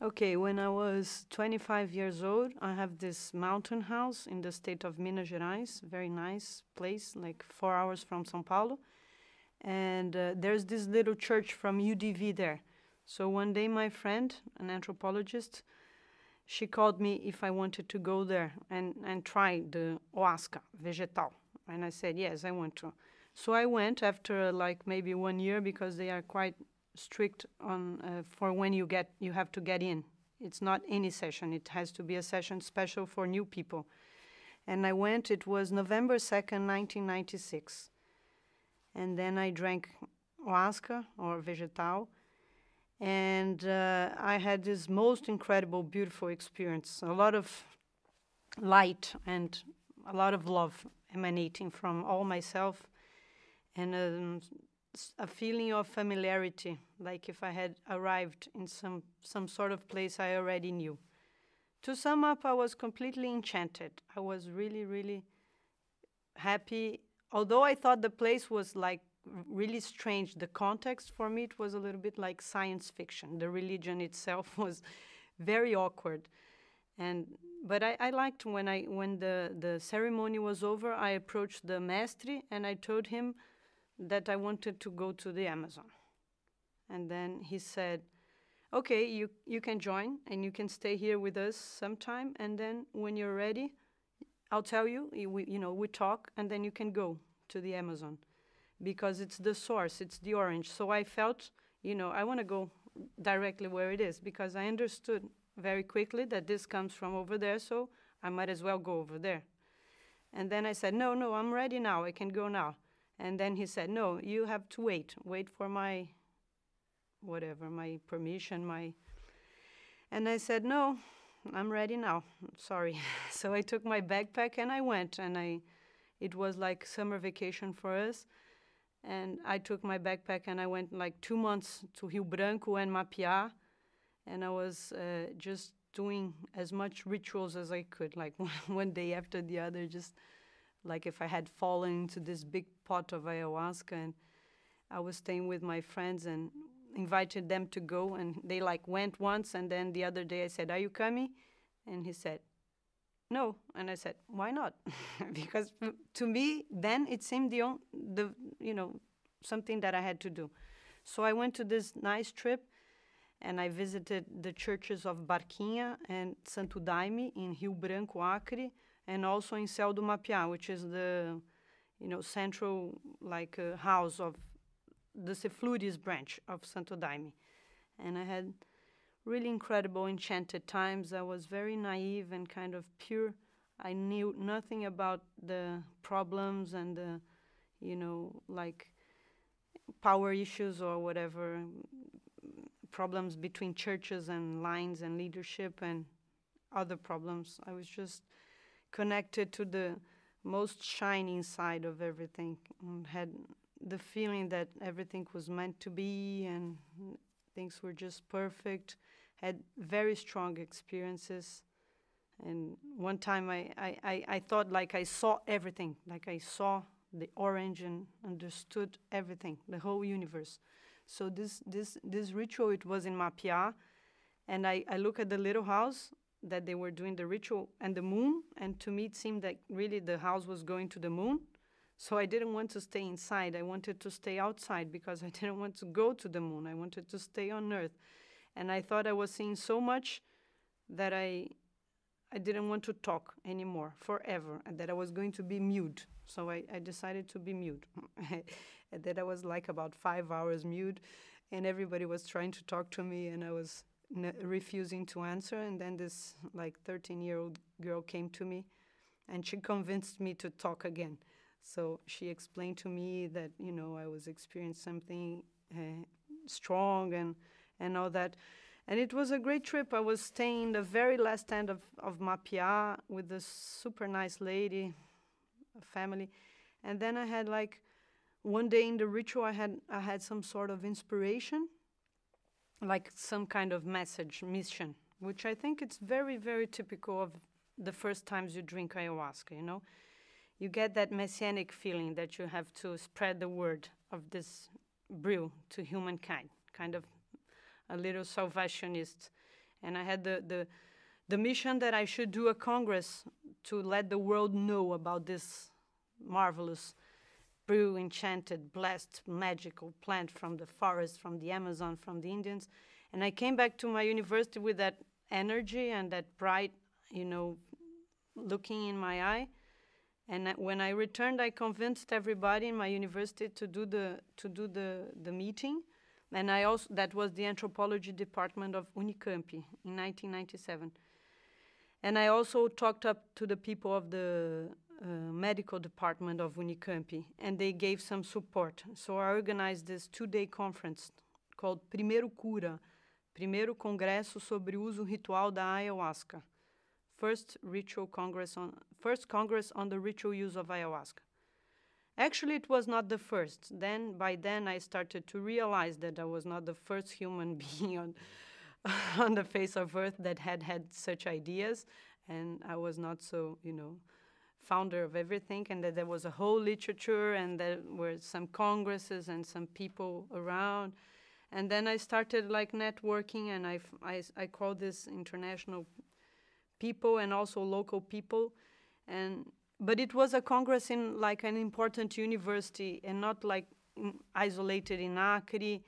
Okay, when I was 25 years old, I have this mountain house in the state of Minas Gerais, very nice place, like 4 hours from São Paulo. And there's this little church from UDV there. So one day my friend, an anthropologist, she called me if I wanted to go there and try the ayahuasca vegetal. And I said, yes, I want to. So I went after like maybe 1 year because they are quite strict on for when you have to get in. It's not any session. It has to be a session special for new people. And I went, it was November 2nd, 1996. And then I drank ayahuasca or vegetal. And I had this most incredible, beautiful experience. A lot of light and a lot of love emanating from all myself, and a feeling of familiarity, like if I had arrived in some sort of place I already knew. To sum up, I was completely enchanted. I was really, really happy. Although I thought the place was like really strange, the context for me, it was a little bit like science fiction. The religion itself was very awkward. But I liked when the ceremony was over, I approached the maestri and I told him that I wanted to go to the Amazon. And then he said, okay, you can join and you can stay here with us sometime, and then when you're ready, I'll tell you, we talk, and then you can go to the Amazon because it's the source, it's the orange. So I felt, I want to go directly where it is because I understood very quickly that this comes from over there, so I might as well go over there. And then I said, no, I'm ready now, I can go now. And then he said, no, you have to wait for my permission, And I said, no, I'm ready now, sorry. So I took my backpack and I went, and it was like summer vacation for us. And I took my backpack and I went like 2 months to Rio Branco and Mapiá, and I was just doing as much rituals as I could, like one day after the other, just like if I had fallen into this big pot of ayahuasca. And I was staying with my friends and invited them to go, and they like went once, and then the other day I said, are you coming? And he said, no. And I said, why not? Because to me, then it seemed something that I had to do. So I went to this nice trip, and I visited the churches of Barquinha and Santo Daime in Rio Branco, Acre, and also in Céu do Mapiá, which is the, central house of the Ceflúris branch of Santo Daime. And I had really incredible, enchanted times. I was very naive and kind of pure. I knew nothing about the problems and the, power issues or whatever, problems between churches and lines and leadership and other problems. I was just connected to the most shining side of everything, and had the feeling that everything was meant to be and things were just perfect. Had very strong experiences. And one time I thought like I saw everything, like I saw the orange and understood everything, the whole universe. So this ritual, it was in Mapiá, and I look at the little house that they were doing the ritual and the moon, and to me it seemed that really the house was going to the moon. So I didn't want to stay inside. I wanted to stay outside because I didn't want to go to the moon. I wanted to stay on Earth. And I thought I was seeing so much that I didn't want to talk anymore forever, and that I was going to be mute. So I decided to be mute. And then I was like about 5 hours mute, and everybody was trying to talk to me, and I was refusing to answer. And then this like 13-year-old girl came to me, and she convinced me to talk again. So she explained to me that, I was experiencing something strong and all that. And it was a great trip. I was staying the very last end of Mapiá with this super nice lady, a family. And then I had like one day in the ritual, I had some sort of inspiration, like some kind of mission, which I think it's very, very typical of the first times you drink ayahuasca, You get that messianic feeling that you have to spread the word of this brew to humankind, kind of a little salvationist. And I had the mission that I should do a congress to let the world know about this marvelous, brew, enchanted, blessed, magical plant from the forest, from the Amazon, from the Indians. And I came back to my university with that energy and that bright, looking in my eye. And when I returned, I convinced everybody in my university to do the meeting. And that was the anthropology department of Unicamp in 1997. And I also talked up to the people of the medical department of Unicamp, and they gave some support. So I organized this 2-day conference called Primeiro Cura, Primeiro Congresso sobre o Uso Ritual da Ayahuasca. First Congress on the ritual use of ayahuasca. Actually, it was not the first. By then, I started to realize that I was not the first human being on the face of Earth that had such ideas, and I was not so, founder of everything, and that there was a whole literature, and there were some congresses and some people around. And then I started like networking, and I call this international people and also local people. But it was a congress in like an important university and not like isolated in Acre,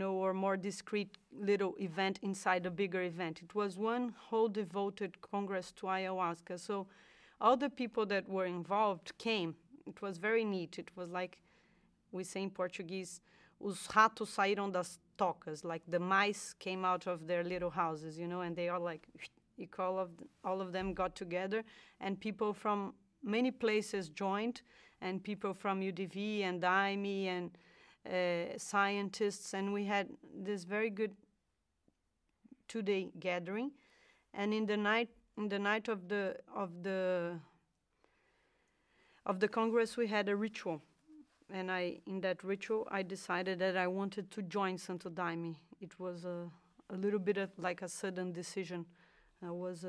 or more discreet little event inside a bigger event. It was one whole devoted congress to ayahuasca. So all the people that were involved came. It was very neat. It was like we say in Portuguese, os ratos saíram das tocas, like the mice came out of their little houses, and they all like, all of them got together, and people from many places joined, and people from UDV and DAIME and scientists, and we had this very good 2-day gathering. And in the night of the congress, we had a ritual, and in that ritual I decided that I wanted to join Santo Daime. It was a little bit of like a sudden decision. I was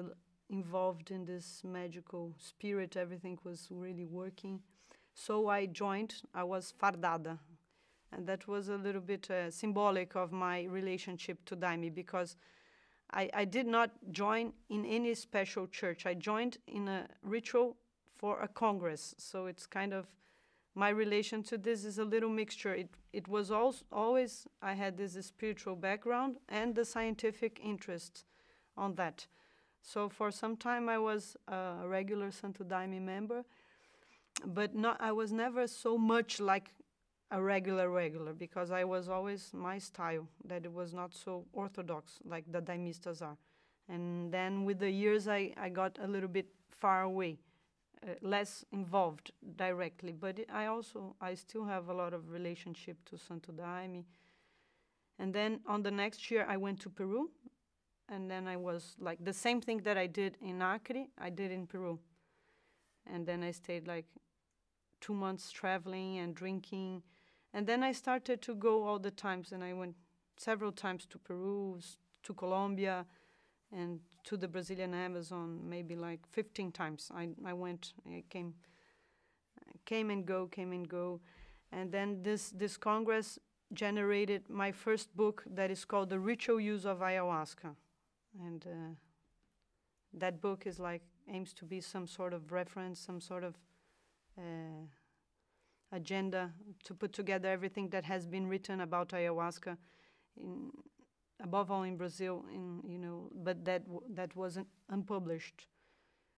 involved in this magical spirit. Everything was really working. So I joined. I was fardada. And that was a little bit symbolic of my relationship to Daime, because I did not join in any special church. I joined in a ritual for a congress. So it's kind of, my relation to this is a little mixture. It was always, I had this spiritual background and the scientific interest on that. So for some time I was a regular Santo Daime member, but I was never so much like a regular, because I was always my style, that it was not so orthodox like the Daimistas are. And then with the years I got a little bit far away, less involved directly, but I still have a lot of relationship to Santo Daime. And then on the next year I went to Peru, and then I was like the same thing that I did in Acre, I did in Peru. And then I stayed like 2 months traveling and drinking. And then I started to go all the times, and I went several times to Peru, to Colombia, and to the Brazilian Amazon, maybe like 15 times. I went, I came and go. And then this Congress generated my first book that is called The Ritual Use of Ayahuasca. And that book is like, aims to be some sort of reference, some sort of agenda to put together everything that has been written about ayahuasca, above all in Brazil, but that wasn't unpublished.